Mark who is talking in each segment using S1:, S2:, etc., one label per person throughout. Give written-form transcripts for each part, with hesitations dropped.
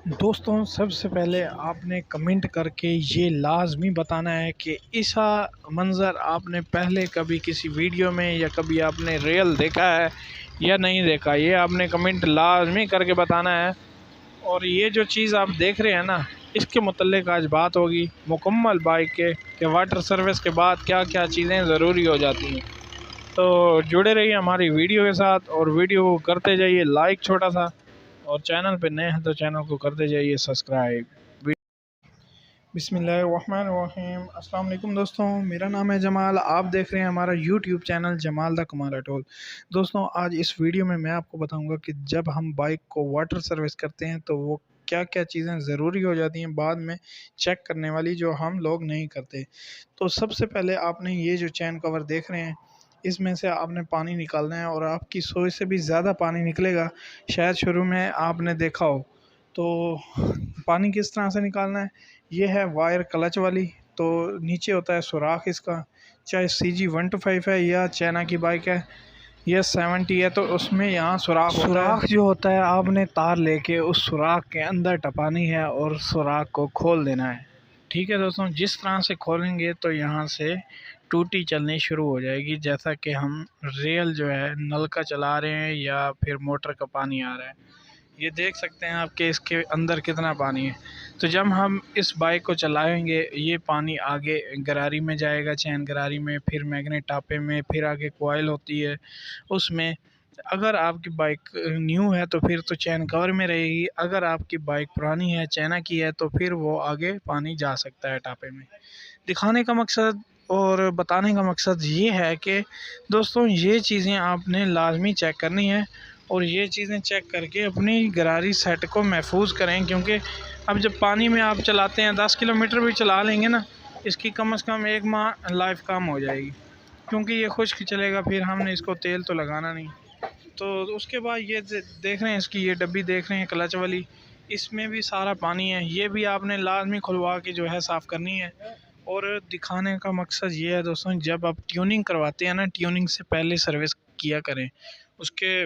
S1: दोस्तों, सबसे पहले आपने कमेंट करके ये लाज़मी बताना है कि ऐसा मंज़र आपने पहले कभी किसी वीडियो में या कभी आपने रियल देखा है या नहीं देखा। ये आपने कमेंट लाज़मी करके बताना है। और ये जो चीज़ आप देख रहे हैं ना, इसके मुतल्लिक़ आज बात होगी मुकम्मल बाइक के कि वाटर सर्विस के बाद क्या क्या चीज़ें ज़रूरी हो जाती हैं। तो जुड़े रहिए हमारी वीडियो के साथ और वीडियो को करते जाइए लाइक छोटा सा, और चैनल पे नए हैं तो चैनल को करते जाइए सब्सक्राइब। बिस्मिल्लाहिर्रहमानिर्रहीम। अस्सलाम वालेकुम दोस्तों, मेरा नाम है जमाल। आप देख रहे हैं हमारा यूट्यूब चैनल जमाल द कमाल एट ऑल। दोस्तों, आज इस वीडियो में मैं आपको बताऊंगा कि जब हम बाइक को वाटर सर्विस करते हैं तो वो क्या क्या चीज़ें ज़रूरी हो जाती हैं बाद में चेक करने वाली, जो हम लोग नहीं करते। तो सबसे पहले आपने ये जो चैन कवर देख रहे हैं, इसमें से आपने पानी निकालना है और आपकी सोच से भी ज़्यादा पानी निकलेगा। शायद शुरू में आपने देखा हो। तो पानी किस तरह से निकालना है, ये है वायर क्लच वाली। तो नीचे होता है सुराख इसका, चाहे CG 125 है या चाइना की बाइक है या 70 है, तो उसमें यहाँ सुराख जो होता है आपने तार लेके उस सुराख के अंदर टपानी है और सुराख को खोल देना है। ठीक है दोस्तों, जिस तरह से खोलेंगे तो यहाँ से टूटी चलनी शुरू हो जाएगी, जैसा कि हम रेल जो है नल का चला रहे हैं या फिर मोटर का पानी आ रहा है। ये देख सकते हैं आपके इसके अंदर कितना पानी है। तो जब हम इस बाइक को चलाएंगे ये पानी आगे गरारी में जाएगा, चैन गरारी में, फिर मैग्नेट टापे में, फिर आगे कोयल होती है उसमें। अगर आपकी बाइक न्यू है तो फिर तो चैन कवर में रहेगी, अगर आपकी बाइक पुरानी है चाइना की है तो फिर वो आगे पानी जा सकता है टापे में। दिखाने का मकसद और बताने का मकसद ये है कि दोस्तों ये चीज़ें आपने लाजमी चेक करनी है और ये चीज़ें चेक करके अपनी गरारी सेट को महफूज करें, क्योंकि अब जब पानी में आप चलाते हैं 10 किलोमीटर भी चला लेंगे ना, इसकी कम से कम 1 माह लाइफ कम हो जाएगी, क्योंकि ये खुश्क चलेगा। फिर हमने इसको तेल तो लगाना नहीं। तो उसके बाद ये देख रहे हैं, इसकी ये डब्बी देख रहे हैं क्लच वाली, इसमें भी सारा पानी है। ये भी आपने लाजमी खुलवा के जो है साफ़ करनी है। और दिखाने का मकसद ये है दोस्तों, जब आप ट्यूनिंग करवाते हैं ना, ट्यूनिंग से पहले सर्विस किया करें, उसके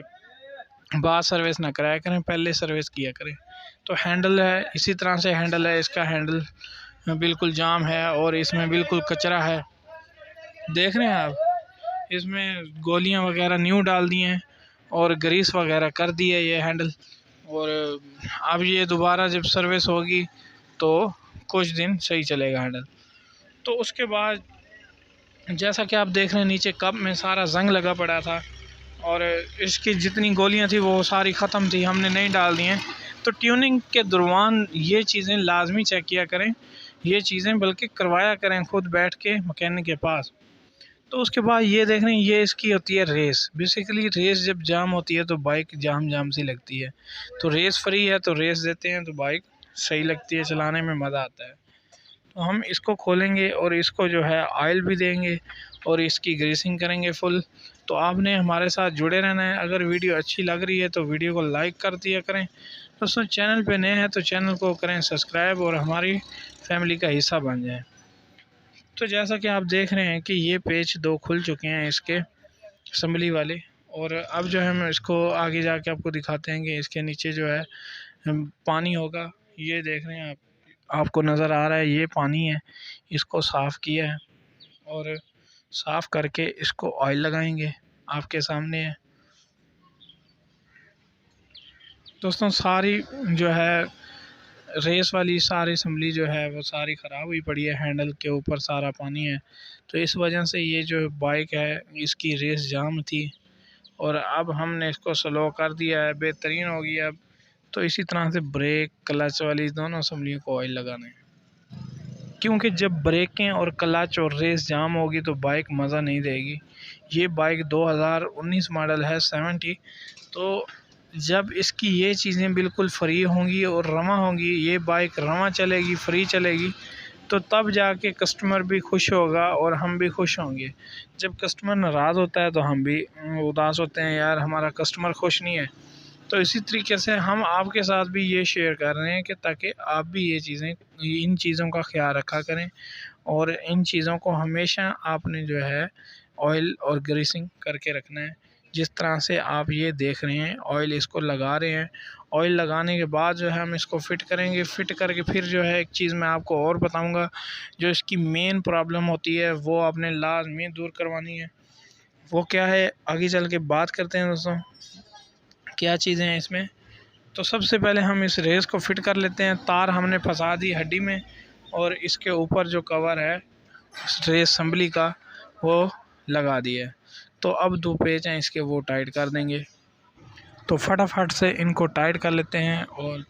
S1: बाद सर्विस ना कराया करें, पहले सर्विस किया करें। तो हैंडल है, इसी तरह से हैंडल है, इसका हैंडल बिल्कुल जाम है और इसमें बिल्कुल कचरा है। देख रहे हैं आप, इसमें गोलियां वगैरह न्यू डाल दी हैं और ग्रीस वगैरह कर दी है ये हैंडल। और अब ये दोबारा जब सर्विस होगी तो कुछ दिन सही चलेगा हैंडल। तो उसके बाद जैसा कि आप देख रहे हैं, नीचे कप में सारा जंग लगा पड़ा था और इसकी जितनी गोलियां थी वो सारी ख़त्म थी, हमने नहीं डाल दी हैं। तो ट्यूनिंग के दौरान ये चीज़ें लाजमी चेक किया करें, ये चीज़ें बल्कि करवाया करें खुद बैठ के मैकेनिक के पास। तो उसके बाद ये देख रहे हैं, ये इसकी होती है रेस। बेसिकली रेस जब जाम होती है तो बाइक जाम सी लगती है। तो रेस फ्री है तो रेस देते हैं तो बाइक सही लगती है, चलाने में मज़ा आता है। तो हम इसको खोलेंगे और इसको जो है ऑयल भी देंगे और इसकी ग्रीसिंग करेंगे फुल। तो आपने हमारे साथ जुड़े रहना है। अगर वीडियो अच्छी लग रही है तो वीडियो को लाइक कर दिया करें। दोस्तों, चैनल पे नए हैं तो चैनल को करें सब्सक्राइब और हमारी फैमिली का हिस्सा बन जाएं। तो जैसा कि आप देख रहे हैं कि ये पेज 2 खुल चुके हैं इसके असम्बली वाले। और अब जो है हम इसको आगे जाके आपको दिखाते हैं कि इसके नीचे जो है पानी होगा। ये देख रहे हैं आप, आपको नज़र आ रहा है ये पानी है। इसको साफ़ किया है और साफ़ करके इसको ऑयल लगाएंगे, आपके सामने है। दोस्तों, सारी जो है रेस वाली सारी असम्बली जो है वो सारी ख़राब हुई पड़ी है, हैंडल के ऊपर सारा पानी है। तो इस वजह से ये जो बाइक है इसकी रेस जाम थी और अब हमने इसको स्लो कर दिया है, बेहतरीन हो गई अब। तो इसी तरह से ब्रेक क्लच वाली दोनों असम्बलियों को ऑयल लगाना है, क्योंकि जब ब्रेकें और क्लच और रेस जाम होगी तो बाइक मज़ा नहीं देगी। ये बाइक 2019 मॉडल है 70। तो जब इसकी ये चीज़ें बिल्कुल फ्री होंगी और रवां होंगी, ये बाइक रवां चलेगी, फ्री चलेगी, तो तब जाके कस्टमर भी खुश होगा और हम भी खुश होंगे। जब कस्टमर नाराज़ होता है तो हम भी उदास होते हैं, यार हमारा कस्टमर खुश नहीं है। तो इसी तरीके से हम आपके साथ भी ये शेयर कर रहे हैं कि ताकि आप भी ये चीज़ें, इन चीज़ों का ख्याल रखा करें। और इन चीज़ों को हमेशा आपने जो है ऑयल और ग्रीसिंग करके रखना है। जिस तरह से आप ये देख रहे हैं ऑयल इसको लगा रहे हैं ऑयल लगाने के बाद जो है हम इसको फ़िट करेंगे। फ़िट करके फिर जो है एक चीज़ मैं आपको और बताऊंगा, जो इसकी मेन प्रॉब्लम होती है वो आपने लाजमी दूर करवानी है। वो क्या है आगे चल के बात करते हैं दोस्तों, क्या चीज़ें हैं इसमें। तो सबसे पहले हम इस रेस को फ़िट कर लेते हैं। तार हमने फंसा दी हड्डी में और इसके ऊपर जो कवर है रेस असम्बली का वो लगा दिया है। तो अब 2 पेच हैं इसके, वो टाइट कर देंगे। तो फटाफट से इनको टाइट कर लेते हैं और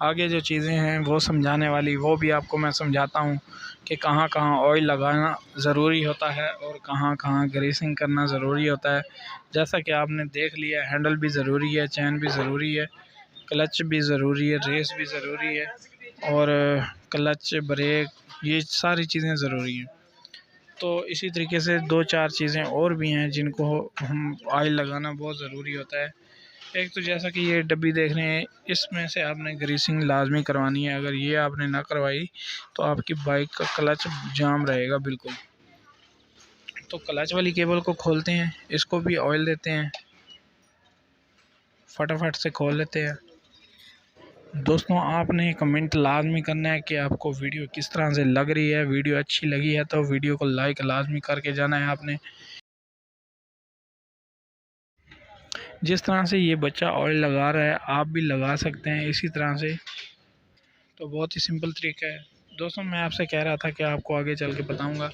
S1: आगे जो चीज़ें हैं वो समझाने वाली वो भी आपको मैं समझाता हूँ कि कहाँ कहाँ ऑयल लगाना ज़रूरी होता है और कहाँ कहाँ ग्रीसिंग करना ज़रूरी होता है। जैसा कि आपने देख लिया, हैंडल भी ज़रूरी है, चैन भी ज़रूरी है, क्लच भी ज़रूरी है, रेस भी ज़रूरी है और क्लच, ब्रेक, ये सारी चीज़ें ज़रूरी हैं। तो इसी तरीके से 2-4 चीज़ें और भी हैं जिनको हम ऑयल लगाना बहुत ज़रूरी होता है। एक तो जैसा कि ये डब्बी देख रहे हैं, इसमें से आपने ग्रीसिंग लाजमी करवानी है। अगर ये आपने ना करवाई तो आपकी बाइक का क्लच जाम रहेगा बिल्कुल। तो क्लच वाली केबल को खोलते हैं, इसको भी ऑयल देते हैं, फटाफट से खोल लेते हैं। दोस्तों आपने कमेंट लाजमी करना है कि आपको वीडियो किस तरह से लग रही है। वीडियो अच्छी लगी है तो वीडियो को लाइक लाजमी करके जाना है आपने। जिस तरह से ये बच्चा ऑयल लगा रहा है आप भी लगा सकते हैं इसी तरह से। तो बहुत ही सिंपल तरीका है दोस्तों। मैं आपसे कह रहा था कि आपको आगे चल के बताऊँगा।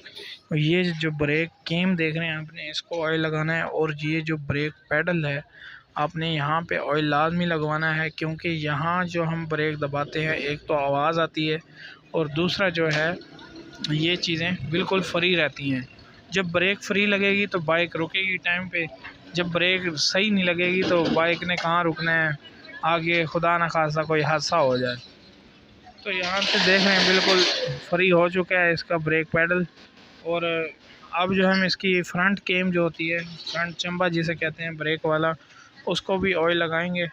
S1: ये जो ब्रेक केम देख रहे हैं आपने इसको ऑयल लगाना है और ये जो ब्रेक पैडल है आपने यहाँ पे ऑयल लाजमी लगवाना है, क्योंकि यहाँ जो हम ब्रेक दबाते हैं एक तो आवाज़ आती है और दूसरा जो है ये चीज़ें बिल्कुल फ्री रहती हैं। जब ब्रेक फ्री लगेगी तो बाइक रुकेगी टाइम पे, जब ब्रेक सही नहीं लगेगी तो बाइक ने कहाँ रुकना है, आगे खुदा ना खास्ता कोई हादसा हो जाए। तो यहाँ से देख रहे हैं बिल्कुल फ्री हो चुका है इसका ब्रेक पैडल। और अब जो हम इसकी फ्रंट केम जो होती है, फ्रंट चंबा जिसे कहते हैं ब्रेक वाला, उसको भी ऑयल लगाएंगे।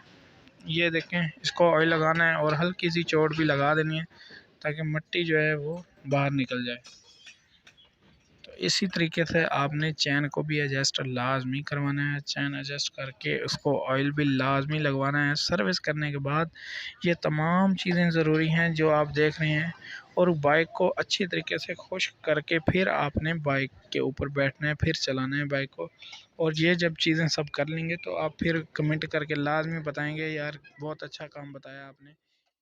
S1: ये देखें इसको ऑयल लगाना है और हल्की सी चोट भी लगा देनी है ताकि मिट्टी जो है वो बाहर निकल जाए। तो इसी तरीके से आपने चैन को भी एडजस्ट लाजमी करवाना है। चैन एडजस्ट करके उसको ऑयल भी लाजमी लगवाना है। सर्विस करने के बाद ये तमाम चीज़ें ज़रूरी हैं जो आप देख रहे हैं, और बाइक को अच्छी तरीके से खुश करके फिर आपने बाइक के ऊपर बैठना है, फिर चलाना है बाइक को। और ये जब चीज़ें सब कर लेंगे तो आप फिर कमेंट करके लाजमी बताएंगे यार बहुत अच्छा काम बताया आपने।